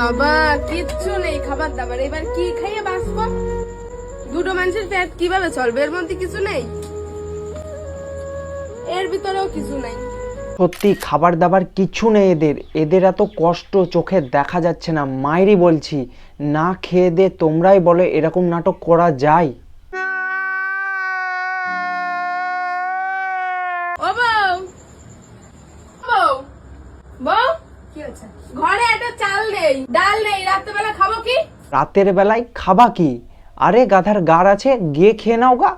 বাবা কিচ্ছু নেই খাবার দাবার, এবার কি খাইয়ে বাঁচবো? দুটো মানুষের পেট কিভাবে চলবে? এর মধ্যে কিছু নেই, এর ভিতরেও কিছু নেই। সত্যি খাবার দাবার কিছু নেই এদের, এদের এত কষ্ট চোখে দেখা যাচ্ছে না। মায়েরই বলছি, না খেয়ে দে তোমরাই বলে এরকম নাটক করা যায়? ও বউ, বউ, বউ, কি হচ্ছে? ঘরে একটা চাল নেই, ডাল নেই, রাত্রেবেলা খাবো কি? রাতের বেলায় খাবা কি? আরে গাধার গাড় আছে, গিয়ে খেয়ে নাও গা।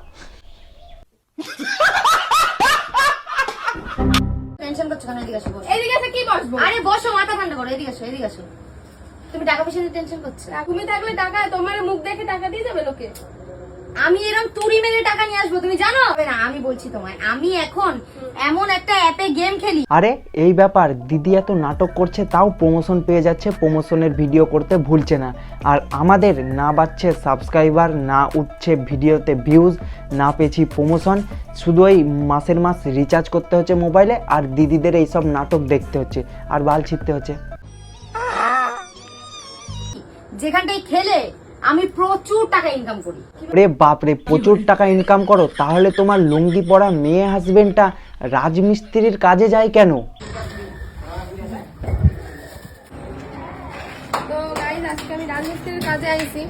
টেনশন করছো কেন? এদিকে আসো। এদিকে এসে কি বসবো? আরে বসো, মাথা ঠান্ডা করো। এদিকে আসো, এদিকে আসো। তুমি টাকা পয়সা নিয়ে টেনশন করছো? তুমি থাকলে টাকা, তোমার মুখ দেখে টাকা দিয়ে যাবে লোকে। আমি এরকম তুড়ি মেরে টাকা নিয়ে আসবো, তুমি জানো? না, আমি বলছি তোমায়, আমি এখন এমন একটা অ্যাপে গেম খেলি। আরে এই ব্যাপার, দিদি এত নাটক করছে তাও প্রমোশন পেয়ে যাচ্ছে, প্রমোশনের ভিডিও করতে ভুলছে না। আর আমাদের না বাড়ছে সাবস্ক্রাইবার, না উঠছে ভিডিওতে ভিউজ, না পেয়েছি প্রমোশন, শুধু ওই মাসের মাস রিচার্জ করতে হচ্ছে মোবাইলে, আর দিদিদের এইসব নাটক দেখতে হচ্ছে আর বাল ছিঁড়তে হচ্ছে। যেখানটাই খেলে আমি প্রচুর টাকা ইনকাম করি। রে বাপরে, প্রচুর টাকা ইনকাম করো? তাহলে তোমার লুঙ্গি পরা মেয়ে হাজবেন্ডটা রাজমিস্ত্রির কাজে যায় কেন? তো গাইস, আজকে আমি রাজমিস্ত্রির কাজে আইছি।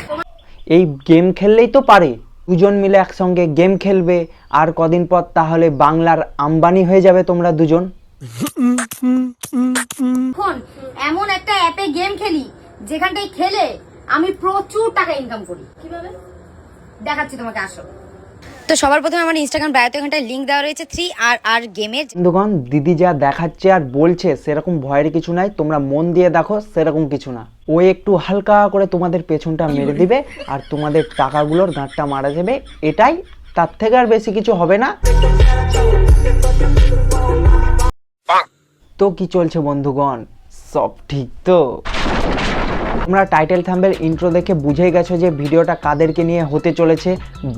এই গেম খেললেই তো পারে, দুজন মিলে একসঙ্গে গেম খেলবে, আর কদিন পর তাহলে বাংলার আম্বানি হয়ে যাবে তোমরা দুজন। এখন এমন একটা অ্যাপে গেম খেলি যেখানটাই খেলে আমি প্রচুর টাকা ইনকাম করি। কিভাবে দেখাচ্ছি তোমাকে, আসো। তো সবার প্রথমে আমার ইনস্টাগ্রাম বায়োতে এখানটায় লিংক দেওয়া রয়েছে 3RR গেমের। বন্ধুগণ, দিদি যা দেখাচ্ছে আর বলছে সেরকম ভয়ের কিছু নাই, তোমরা মন দিয়ে দেখো, সেরকম কিছু না। ও একটু হালকা করে তোমাদের পেছনটা মেরে দিবে আর তোমাদের টাকাগুলোর গাঁটটা মারা যাবে, এটাই, তার থেকে আর বেশি কিছু হবে না। তো কি চলছে বন্ধুগণ, সব ঠিক তো? তোমরা টাইটেল থাম্বনেল ইন্ট্রো দেখে বুঝেই গেছো যে ভিডিওটা কাদেরকে নিয়ে হতে চলেছে।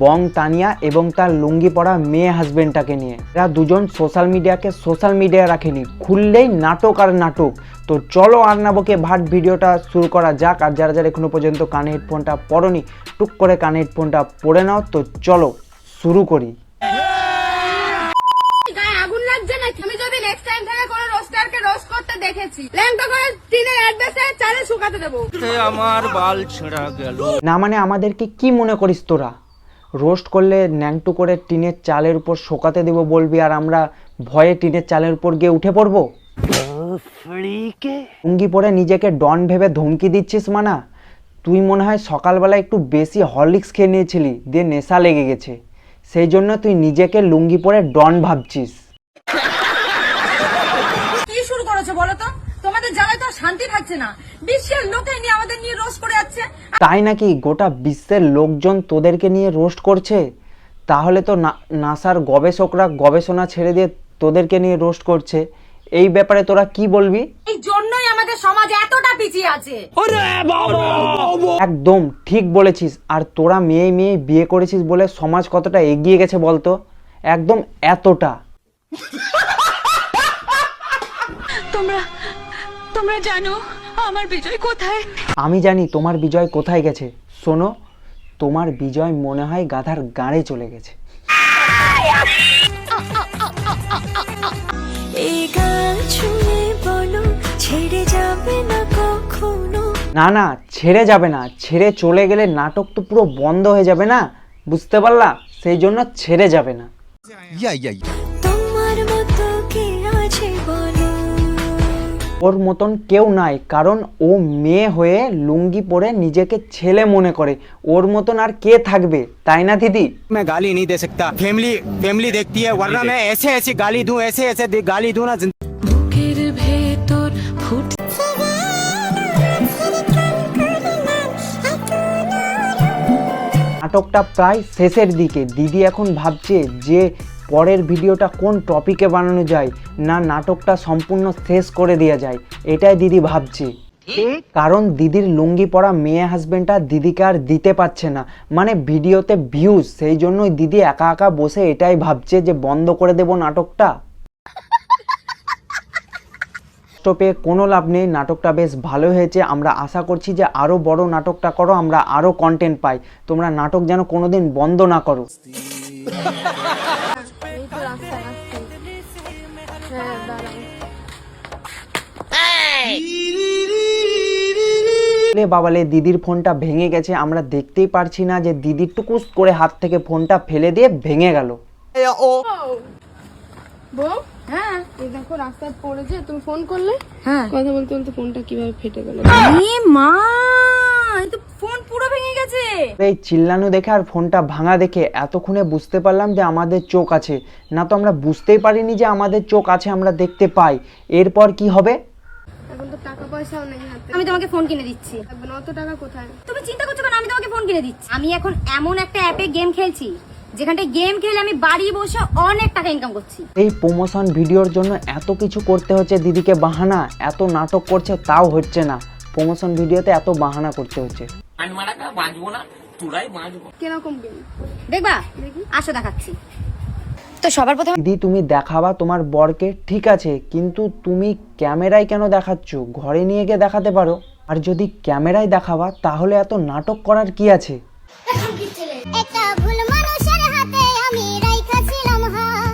বং তানিয়া এবং তার লুঙ্গি পরা মেয়ে হাজবেন্ডটাকে নিয়ে। এরা দুজন সোশ্যাল মিডিয়াকে সোশ্যাল মিডিয়া রাখেনি, খুললেই নাটক আর নাটক। তো চলো আর না বকে ভাট ভিডিওটা শুরু করা যাক। আর যারা যারা এখনো পর্যন্ত কানে হেডফোনটা পরোনি, টুক করে কানে হেডফোনটা পরে নাও। তো চলো শুরু করি। গায়ে আগুন লাগছে না? তুমি যদি নেক্সট টাইম থেকে কোনো রোস্টারকে রোস্ট করতে দেখেছি, ল্যাংটা করে টিনের অ্যাড্রেসে চালে শুকাতে দেবো। আমার বাল ছেঁড়া গেল। না মানে আমাদেরকে কি মনে করিস তোরা? রোস্ট করলে ন্যাংটু করে টিনের চালের উপর শোকাতে দেবো বলবি, আর আমরা ভয়ে টিনের চালের উপর গিয়ে উঠে পড়বো? লুঙ্গি পরে নিজেকে ডন ভেবে ধমকি দিচ্ছিস মানা? তুই মনে হয় সকালবেলা একটু বেশি হরলিক্স খেয়ে নিয়েছিলি, দিয়ে নেশা লেগে গেছে, সেই জন্য তুই নিজেকে লুঙ্গি পরে ডন ভাবছিস। কি শুরু করেছো বলো তো? তোমাদের জ্বালায় তো শান্তি থাকছে না। বিশ্বের লোকে নিয়ে আমাদের নিয়ে রোস্ট করে যাচ্ছে। তাই নাকি? গোটা বিশ্বের লোকজন তোদেরকে নিয়ে রোস্ট করছে? তাহলে তো নাসার গবেষকরা গবেষণা ছেড়ে দিয়ে তোদেরকে নিয়ে রোস্ট করছে। এই ব্যাপারে তোরা কি বলবি? এই জন্যই আমাদের সমাজ এতটা পিছিয়ে আছে। একদম ঠিক বলেছিস। আর তোরা মেয়ে মেয়ে বিয়ে করেছিস বলে সমাজ কতটা এগিয়ে গেছে বলতো? একদম এতটা। তোমরা জানো আমার বিজয় কোথায়? আমি জানি তোমার বিজয় কোথায় গেছে। শোনো, তোমার বিজয় মনে হয় গাধার গাড়ে চলে গেছে। না না, ছেড়ে যাবে না। ছেড়ে চলে গেলে নাটক তো পুরো বন্ধ হয়ে যাবে না, বুঝতে পারলা? সেই জন্য ছেড়ে যাবে না। ওর মতন কেউ নাই, কারণ ও মেয়ে হয়ে লুঙ্গি পরে নিজেকে ছেলে মনে করে। ওর মতন আর কে থাকবে, তাই না দিদি? मैं गाली नहीं दे सकता, फैमिली देखती है, वरना मैं ऐसे ऐसे गाली दूं, ऐसे ऐसे गाली दूं ना। নাটকটা প্রায় শেষের দিকে। দিদি এখন ভাবছে যে পরের ভিডিওটা কোন টপিকে বানানো যায়, না নাটকটা সম্পূর্ণ শেষ করে দেওয়া যায়, এটাই দিদি ভাবছে। কারণ দিদির লুঙ্গি পরা মেয়ে হাজবেন্ডটা দিদিকে আর দিতে পারছে না, মানে ভিডিওতে ভিউজ, সেই জন্যই দিদি একা একা বসে এটাই ভাবছে যে বন্ধ করে দেব নাটকটা। কষ্ট পেয়ে কোনো লাভ নেই, নাটকটা বেশ ভালো হয়েছে। আমরা আশা করছি যে আরও বড় নাটকটা করো, আমরা আরও কন্টেন্ট পাই, তোমরা নাটক যেন কোনোদিন বন্ধ না করো। এই তো রাস্তায় আসছি। হ্যাঁ দাঁড়াও। বাবালে দিদির ফোনটা ভেঙে গেছে, আমরা দেখতেই পারছি না যে দিদির টুকুস করে হাত থেকে ফোনটা ফেলে দিয়ে ভেঙে গেল। বউ, হ্যাঁ এই দেখো রাস্তায় পড়েছে, তুমি ফোন করলে, হ্যাঁ। কথা বলতে বলতে ফোনটা কিভাবে ফেটে গেল। এ মা, এই তো ফোন পুরো ভেঙে গেছে। এই চিল্লানো দেখে আর ফোনটা ভাঙা দেখে এতক্ষণে বুঝতে পারলাম যে আমাদের চোখ আছে, না তো আমরা বুঝতেই পারিনি যে আমাদের চোখ আছে, আমরা দেখতে পাই। এরপর কি হবে? এখন তো টাকা পয়সাও নেই হাতে। আমি তোমাকে ফোন কিনে দিচ্ছি। লাগবে না, অত টাকা কোথায়? তুমি চিন্তা করছো কেন, আমি তোমাকে ফোন কিনে দিচ্ছি। আমি এখন এমন একটা অ্যাপে গেম খেলছি যেখানটায় গেম খেলে আমি বাড়ি বসে অনেক টাকা ইনকাম করছি। এই প্রমোশন ভিডিওর জন্য এত কিছু করতে হচ্ছে দিদিকে, বাহানা, এত নাটক করছে তাও হচ্ছে না, প্রমোশন ভিডিওতে এত বাহানা করতে হচ্ছে। কিরকম গেম? দেখবা, আসো দেখাচ্ছি। তো সবার প্রথমে দিদি তুমি দেখাবা তোমার বরকে, ঠিক আছে, কিন্তু তুমি ক্যামেরায় কেন দেখাচ্ছ? ঘরে নিয়ে গিয়ে দেখাতে পারো। আর যদি ক্যামেরায় দেখাবা তাহলে এত নাটক করার কি আছে? একটা ভুল মানুষের হাতে আমি রাইখা ছিলাম হাত,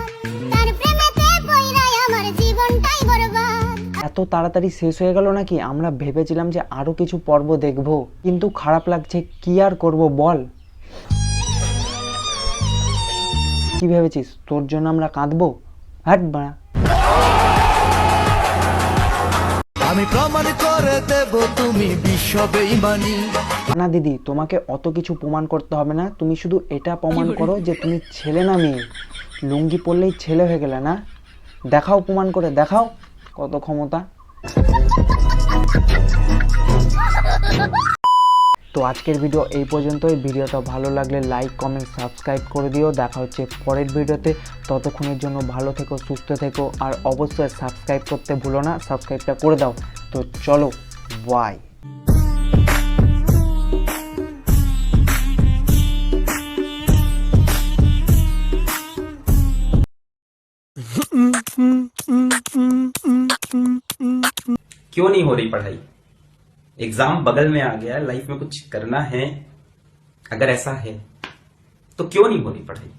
তার প্রেমেতে পইড়াই আমার জীবনটাই বরবাদ। এত তাড়াতাড়ি শেষ হয়ে গেল নাকি? আমরা ভেবেছিলাম যে আরো কিছু পর্ব দেখবো, কিন্তু খারাপ লাগছে, কি আর করব বল। কি ভেবেছিস তোর জন্য আমরা কাঁদবো? হাট বাড়া। আমি প্রমাণ করে দেব তুমি বিশ্ব বেঈমানি। না দিদি, তোমাকে অত কিছু প্রমাণ করতে হবে না, তুমি শুধু এটা প্রমাণ করো যে তুমি ছেলে না মেয়ে। লুঙ্গি পরলেই ছেলে হয়ে গেলে না? দেখাও, প্রমাণ করে দেখাও কত ক্ষমতা। তো আজকের ভিডিও এই পর্যন্তই। ভিডিওটা ভালো লাগলে লাইক, কমেন্ট, সাবস্ক্রাইব করে দিও। দেখা হচ্ছে পরের ভিডিওতে। ততক্ষণের জন্য ভালো থেকো, সুস্থ থেকো, আর অবশ্যই সাবস্ক্রাইব করতে ভুলো না, সাবস্ক্রাইবটা করে দাও। তো চলো, বাই। क्यों नहीं हो रही पढ़ाई? एग्जाम बगल में आ गया, लाइफ में कुछ करना है, अगर ऐसा है तो क्यों नहीं हो रही पढ़ाई?